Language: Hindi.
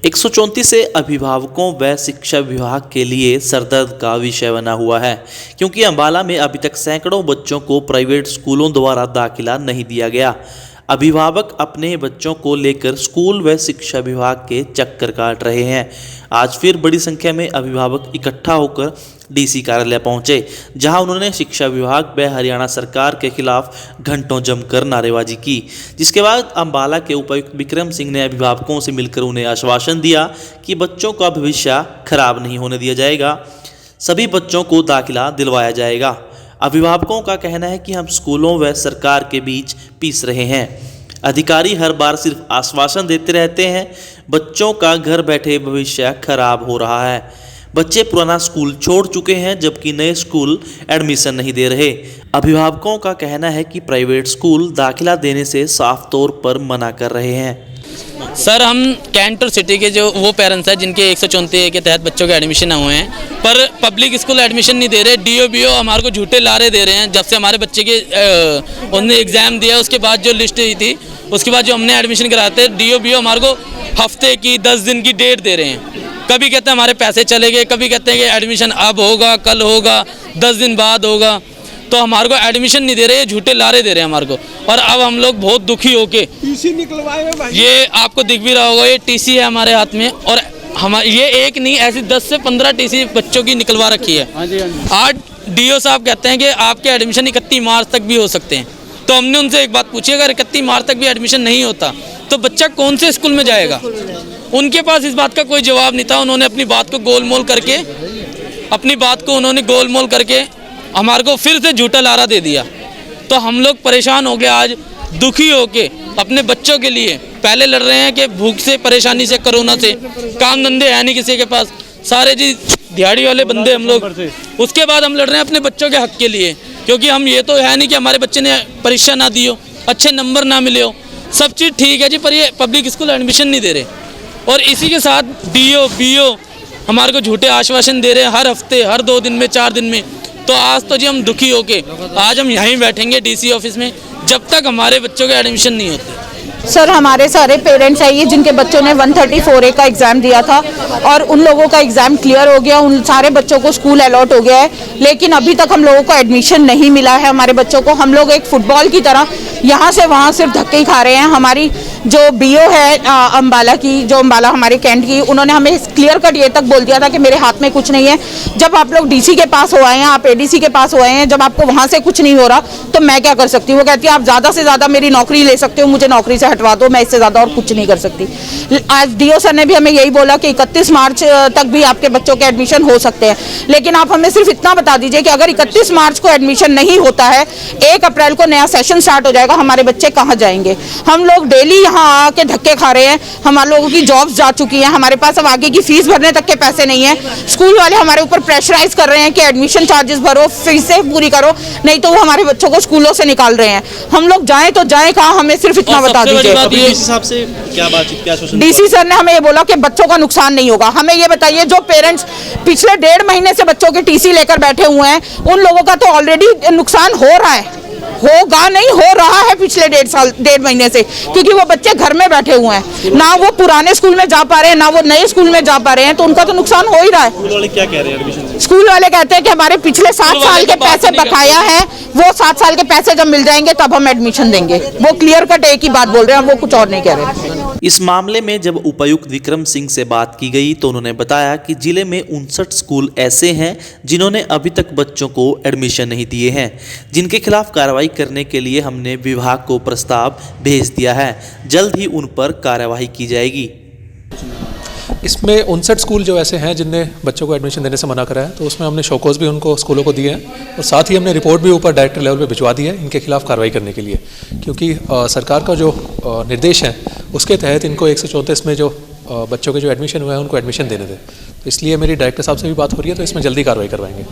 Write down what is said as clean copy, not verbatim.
134 से अभिभावकों व शिक्षा विभाग के लिए सरदर्द का विषय बना हुआ है, क्योंकि अंबाला में अभी तक सैकड़ों बच्चों को प्राइवेट स्कूलों द्वारा दाखिला नहीं दिया गया। अभिभावक अपने बच्चों को लेकर स्कूल व शिक्षा विभाग के चक्कर काट रहे हैं। आज फिर बड़ी संख्या में अभिभावक इकट्ठा होकर डीसी कार्यालय पहुंचे, जहां उन्होंने शिक्षा विभाग व हरियाणा सरकार के खिलाफ घंटों जमकर नारेबाजी की, जिसके बाद अंबाला के उपायुक्त विक्रम सिंह ने अभिभावकों से मिलकर उन्हें आश्वासन दिया कि बच्चों का भविष्य खराब नहीं होने दिया जाएगा, सभी बच्चों को दाखिला दिलवाया जाएगा। अभिभावकों का कहना है कि हम स्कूलों व सरकार के बीच पीस रहे हैं। अधिकारी हर बार सिर्फ आश्वासन देते रहते हैं, बच्चों का घर बैठे भविष्य खराब हो रहा है। बच्चे पुराना स्कूल छोड़ चुके हैं, जबकि नए स्कूल एडमिशन नहीं दे रहे। अभिभावकों का कहना है कि प्राइवेट स्कूल दाखिला देने से साफ तौर पर मना कर रहे हैं। सर, हम कैंट और सिटी के जो वो पेरेंट्स हैं जिनके 134 के तहत बच्चों के एडमिशन हुए हैं, पर पब्लिक स्कूल एडमिशन नहीं दे रहे। डीओ बीओ हमारे को झूठे लारे दे रहे हैं। जब से हमारे बच्चे के उन्होंने एग्ज़ाम दिया, उसके बाद जो लिस्ट हुई थी, उसके बाद जो हमने एडमिशन कराए थे, डीओ बीओ हमारे को हफ्ते की 10 दिन की डेट दे रहे हैं। कभी कहते हैं हमारे पैसे चले गए, कभी कहते हैं कि एडमिशन अब होगा, कल होगा, 10 दिन बाद होगा। तो हमारे को एडमिशन नहीं दे रहे, झूठे लारे दे रहे हैं हमारे को। और अब हम लोग बहुत दुखी होके टीसी निकलवाए हैं भाई। ये आपको दिख भी रहा होगा, ये टीसी है हमारे हाथ में, और हमारे ये एक नहीं, ऐसी 10 से 15 टीसी बच्चों की निकलवा रखी है। आज डीओ साहब कहते हैं कि आपके एडमिशन 31 मार्च तक भी हो सकते हैं। तो हमने उनसे एक बात पूछी, अगर 31 मार्च तक भी एडमिशन नहीं होता तो बच्चा कौन से स्कूल में जाएगा? उनके पास इस बात का कोई जवाब नहीं था। उन्होंने अपनी बात को गोलमोल करके हमारे को फिर से झूठा लारा दे दिया। तो हम लोग परेशान हो गए, आज दुखी होके अपने बच्चों के लिए पहले लड़ रहे हैं कि भूख से, परेशानी से, कोरोना से, काम धंधे है नहीं किसी के पास, सारे जी दिहाड़ी वाले बंदे हम लोग। उसके बाद हम लड़ रहे हैं अपने बच्चों के हक के लिए, क्योंकि हम ये तो है नहीं कि हमारे बच्चे ने परीक्षा ना दी हो, अच्छे नंबर ना मिले हो, सब चीज़ ठीक है जी, पर ये पब्लिक स्कूल एडमिशन नहीं दे रहे। और इसी के साथ डीओ बीओ हमारे को झूठे आश्वासन दे रहे हैं हर हफ्ते, हर 2 दिन में, 4 दिन में। तो आज तो जी हम दुखी होके आज हम यहीं बैठेंगे डीसी ऑफिस में, जब तक हमारे बच्चों के एडमिशन नहीं होते। सर, हमारे सारे पेरेंट्स हैं ये जिनके बच्चों ने 134A का एग्ज़ाम दिया था और उन लोगों का एग्ज़ाम क्लियर हो गया, उन सारे बच्चों को स्कूल अलॉट हो गया है, लेकिन अभी तक हम लोगों को एडमिशन नहीं मिला है हमारे बच्चों को। हम लोग एक फुटबॉल की तरह यहाँ से वहाँ सिर्फ धक्के ही खा रहे हैं। हमारी जो बीओ है अंबाला की, जो अंबाला हमारे कैंट की, उन्होंने हमें क्लियर कट ये तक बोल दिया था कि मेरे हाथ में कुछ नहीं है। जब आप लोग डीसी के पास हो आए हैं, आप एडीसी के पास हो आए हैं, जब आपको वहाँ से कुछ नहीं हो रहा तो मैं क्या कर सकती हूँ? वो कहती है आप ज़्यादा से ज़्यादा मेरी नौकरी ले सकते हो, मुझे नौकरी से हटवा दो, मैं इससे ज़्यादा और कुछ नहीं कर सकती। आज डीओ सर ने भी हमें यही बोला कि 31 मार्च तक भी आपके बच्चों के एडमिशन हो सकते हैं, लेकिन आप हमें सिर्फ इतना बता दीजिए कि अगर 31 मार्च को एडमिशन नहीं होता है, 1 अप्रैल को नया सेशन स्टार्ट हो जाएगा, हमारे बच्चे कहाँ जाएंगे? हम लोग डेली यहाँ आके धक्के खा रहे हैं, हमारे लोगों की जॉब्स जा चुकी हैं, हमारे पास अब आगे की फीस भरने तक के पैसे नहीं है। स्कूल वाले हमारे ऊपर प्रेशराइज कर रहे हैं कि एडमिशन चार्जेस भरो, फीसें पूरी करो, नहीं तो वो हमारे बच्चों को स्कूलों से निकाल रहे हैं। हम लोग जाएं तो जाएं कहाँ? हमें सिर्फ इतना बता दीजिए। डीसी सर ने हमें ये बोला कि बच्चों का नुकसान नहीं होगा। हमें ये बताइए, जो पेरेंट्स पिछले 1.5 महीने से बच्चों के टीसी लेकर बैठे हुए हैं, उन लोगों का तो ऑलरेडी नुकसान हो रहा है, होगा नहीं, हो रहा है पिछले 1.5 महीने से, क्योंकि वो बच्चे घर में बैठे हुए हैं, ना वो पुराने स्कूल में जा पा रहे हैं, ना वो नए स्कूल में जा पा रहे हैं, तो उनका तो नुकसान हो ही रहा है। स्कूल वाले क्या कह रहे हैं एडमिशन? स्कूल वाले कहते हैं कि हमारे पिछले 7 साल के पैसे बकाया है, वो 7 साल के पैसे जब मिल जाएंगे तब हम एडमिशन देंगे। वो क्लियर कट एक ही बात बोल रहे हैं, वो कुछ और नहीं कह रहे। इस मामले में जब उपायुक्त विक्रम सिंह से बात की गई तो उन्होंने बताया कि जिले में 59 स्कूल ऐसे हैं जिन्होंने अभी तक बच्चों को एडमिशन नहीं दिए हैं, जिनके खिलाफ कार्रवाई करने के लिए हमने विभाग को प्रस्ताव भेज दिया है। जल्द ही उन पर कार्रवाई की जाएगी। इसमें 59 स्कूल जो ऐसे हैं जिनने बच्चों को एडमिशन देने से मना करा है, तो उसमें हमने शोकॉज भी उनको स्कूलों को दिए हैं और साथ ही हमने रिपोर्ट भी ऊपर डायरेक्टर लेवल पे भिजवा दी है इनके खिलाफ कार्रवाई करने के लिए, क्योंकि सरकार का जो निर्देश है उसके तहत इनको 134 में जो बच्चों के जो एडमिशन हुए हैं उनको एडमिशन देने थे। तो इसलिए मेरी डायरेक्टर साहब से भी बात हो रही है, तो इसमें जल्दी कार्रवाई करवाएंगे।